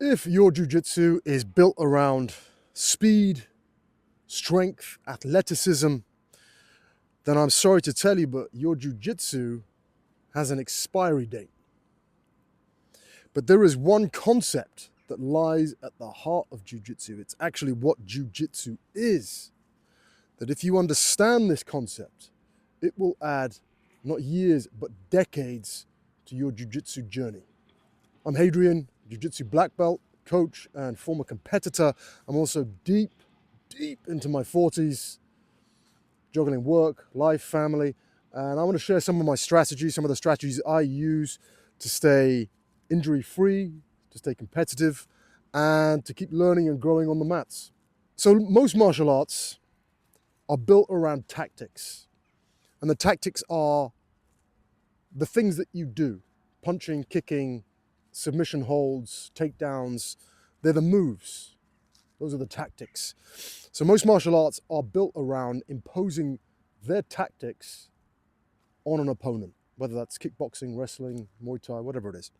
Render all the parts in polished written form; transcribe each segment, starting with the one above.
If your jiu-jitsu is built around speed, strength, athleticism, then I'm sorry to tell you, but your jiu-jitsu has an expiry date. But there is one concept that lies at the heart of jiu-jitsu. It's actually what jiu-jitsu is. That if you understand this concept, it will add not years, but decades to your jiu-jitsu journey. I'm Hadrian, jiu-jitsu black belt, coach, and former competitor. I'm also deep into my 40s, juggling work, life, family, and I want to share some of my strategies, some of the strategies I use to stay injury-free, to stay competitive, and to keep learning and growing on the mats. So most martial arts are built around tactics, and the tactics are the things that you do: punching, kicking, submission holds, takedowns. They're the moves. Those are the tactics. So most martial arts are built around imposing their tactics on an opponent, whether that's kickboxing, wrestling, Muay Thai, whatever it is.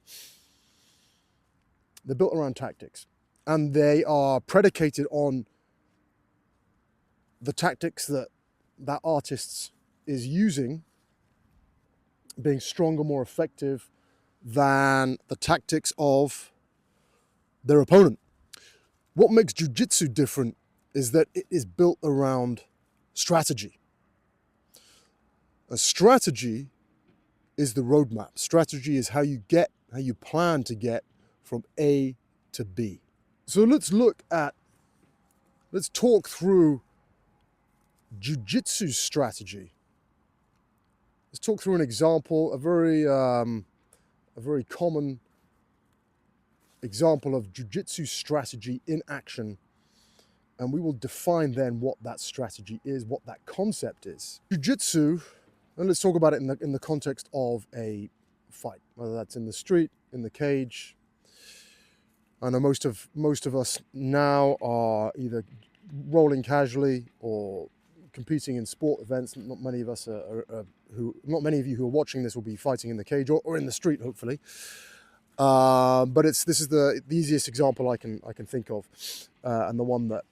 They're built around tactics, and they are predicated on the tactics that artist is using being stronger, more effective than the tactics of their opponent. What makes jiu-jitsu different is that it is built around strategy. A strategy is the roadmap. Strategy is how you plan to get from A to B. So let's talk through jiu-jitsu strategy. Let's talk through an example, a very common example of jiu-jitsu strategy in action, and we will define then what that strategy is, what that concept is. Jiu-jitsu, and let's talk about it in the context of a fight, whether that's in the street, in the cage. I know most of us now are either rolling casually or competing in sport events. Not many of you who are watching this will be fighting in the cage or in the street, hopefully. But this is the easiest example I can think of, and the one that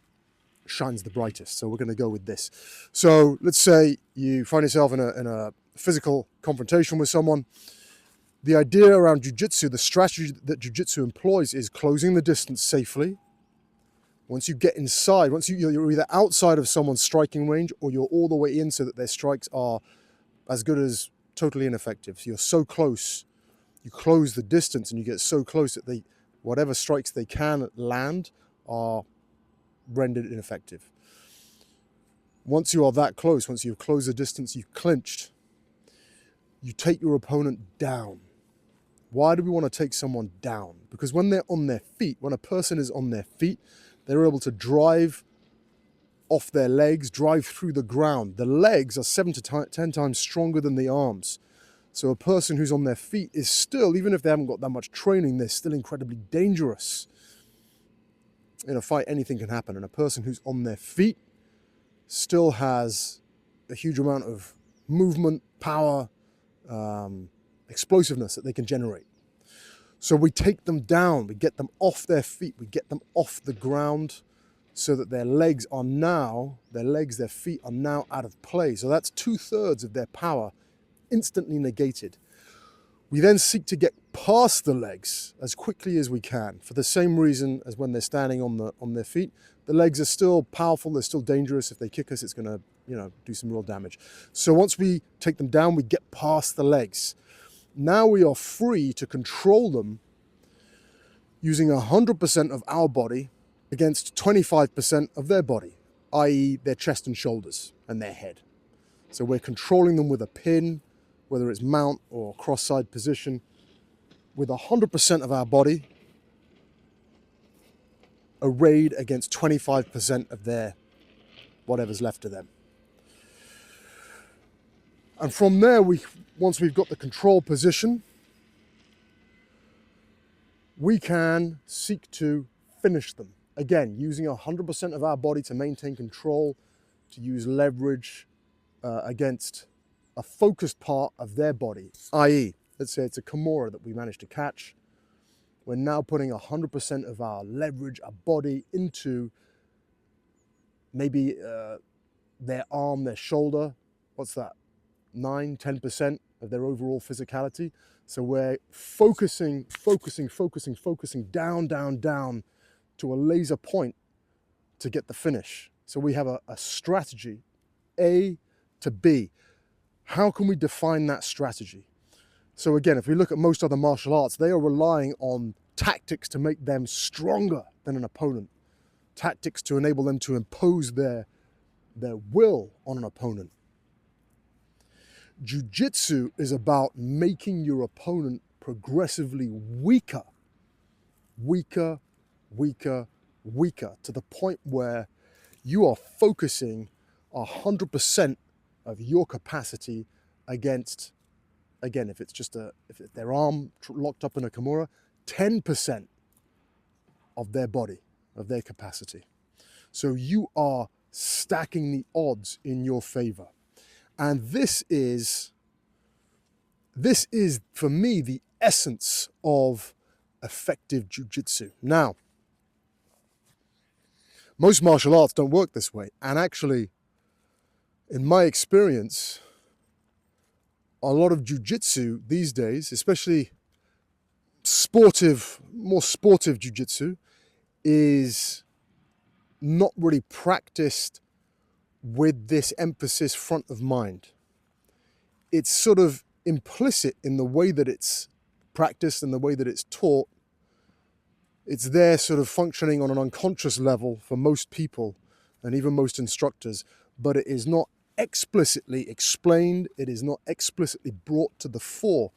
shines the brightest. So we're going to go with this. So let's say you find yourself in a physical confrontation with someone. The idea around jiu-jitsu, the strategy that jiu-jitsu employs, is closing the distance safely. Once you get inside, you're either outside of someone's striking range or you're all the way in so that their strikes are as good as totally ineffective. So you're so close. You close the distance and you get so close that whatever strikes they can land are rendered ineffective. Once you are that close, once you've closed the distance, you've clinched, you take your opponent down. Why do we want to take someone down? Because when they're on their feet, when a person is on their feet, they're able to drive off their legs, drive through the ground. The legs are 7 to 10 times stronger than the arms. So a person who's on their feet is still, even if they haven't got that much training, they're still incredibly dangerous. In a fight, anything can happen. And a person who's on their feet still has a huge amount of movement, power, explosiveness that they can generate. So we take them down, we get them off their feet, we get them off the ground so that their feet are now out of play. So that's 2/3 of their power instantly negated. We then seek to get past the legs as quickly as we can, for the same reason as when they're standing on their feet. The legs are still powerful, they're still dangerous. If they kick us, it's going to do some real damage. So once we take them down, we get past the legs. Now we are free to control them using 100% of our body against 25% of their body, i.e. their chest and shoulders and their head. So we're controlling them with a pin, whether it's mount or cross-side position, with 100% of our body arrayed against 25% of their whatever's left of them. And from there, once we've got the control position, we can seek to finish them. Again, using 100% of our body to maintain control, to use leverage against a focused part of their body, i.e., let's say it's a Kimura that we managed to catch, We're now putting 100% of our leverage, our body into maybe their arm, their shoulder. What's that? 9-10% of their overall physicality. So we're focusing down, down, down to a laser point to get the finish. So we have a strategy, A to B. How can we define that strategy? So again, if we look at most other martial arts, they are relying on tactics to make them stronger than an opponent. Tactics to enable them to impose their will on an opponent. Jiu-jitsu is about making your opponent progressively weaker, weaker, weaker, weaker, to the point where you are focusing 100% of your capacity against, again, if it's just if their arm locked up in a kimura, 10% of their body, of their capacity. So you are stacking the odds in your favor. And this is, for me, the essence of effective jiu-jitsu. Now, most martial arts don't work this way. And actually, in my experience, a lot of jiu-jitsu these days, especially more sportive jiu-jitsu, is not really practiced with this emphasis front of mind. It's sort of implicit in the way that it's practiced and the way that it's taught. It's there sort of functioning on an unconscious level for most people and even most instructors, but it is not explicitly explained. It is not explicitly brought to the fore.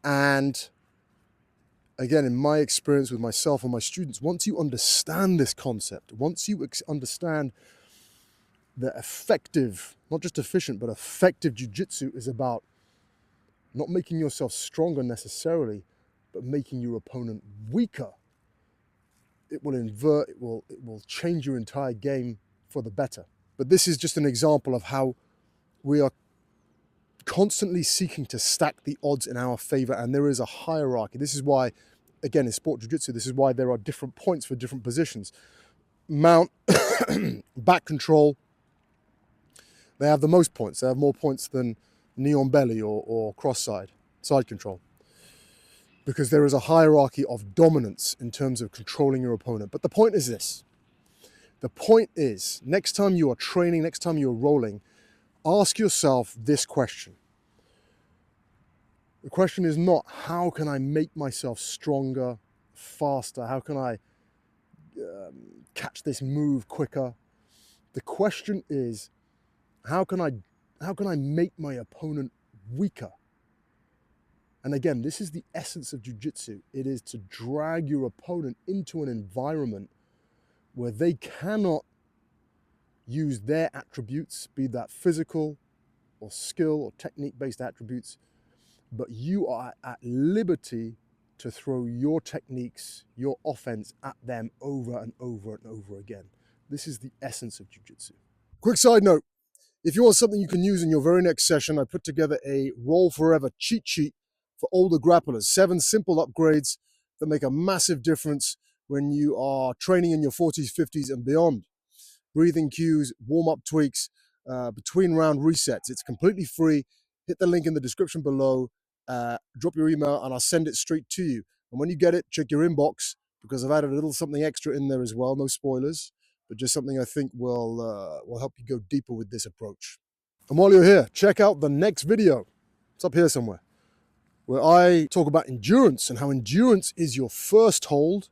And again, in my experience with myself and my students, once you understand this concept, once you understand that effective, not just efficient, but effective jiu-jitsu is about not making yourself stronger necessarily, but making your opponent weaker, it will invert, it will change your entire game for the better. But this is just an example of how we are constantly seeking to stack the odds in our favor, and there is a hierarchy. This is why, again, in sport jiu-jitsu, this is why there are different points for different positions. Mount, back control, they have the most points. They have more points than knee on belly or cross side control. Because there is a hierarchy of dominance in terms of controlling your opponent. But the point is this. The point is, next time you are training, next time you're rolling, ask yourself this question. The question is not, how can I make myself stronger, faster? How can I catch this move quicker? The question is, how can I make my opponent weaker? And again, this is the essence of jiu-jitsu. It is to drag your opponent into an environment where they cannot use their attributes, be that physical or skill or technique-based attributes, but you are at liberty to throw your techniques, your offense at them over and over and over again. This is the essence of jiu-jitsu. Quick side note, if you want something you can use in your very next session, I put together a Roll Forever cheat sheet for older grapplers. 7 simple upgrades that make a massive difference when you are training in your 40s, 50s and beyond. Breathing cues, warm-up tweaks, between round resets. It's completely free. Hit the link in the description below, drop your email and I'll send it straight to you. And when you get it, check your inbox because I've added a little something extra in there as well. No spoilers, but just something I think will help you go deeper with this approach. And while you're here, check out the next video. It's up here somewhere, where I talk about endurance and how endurance is your first hold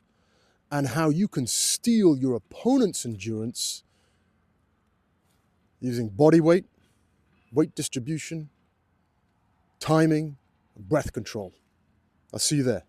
and how you can steal your opponent's endurance using body weight, weight distribution, timing, and breath control. I'll see you there.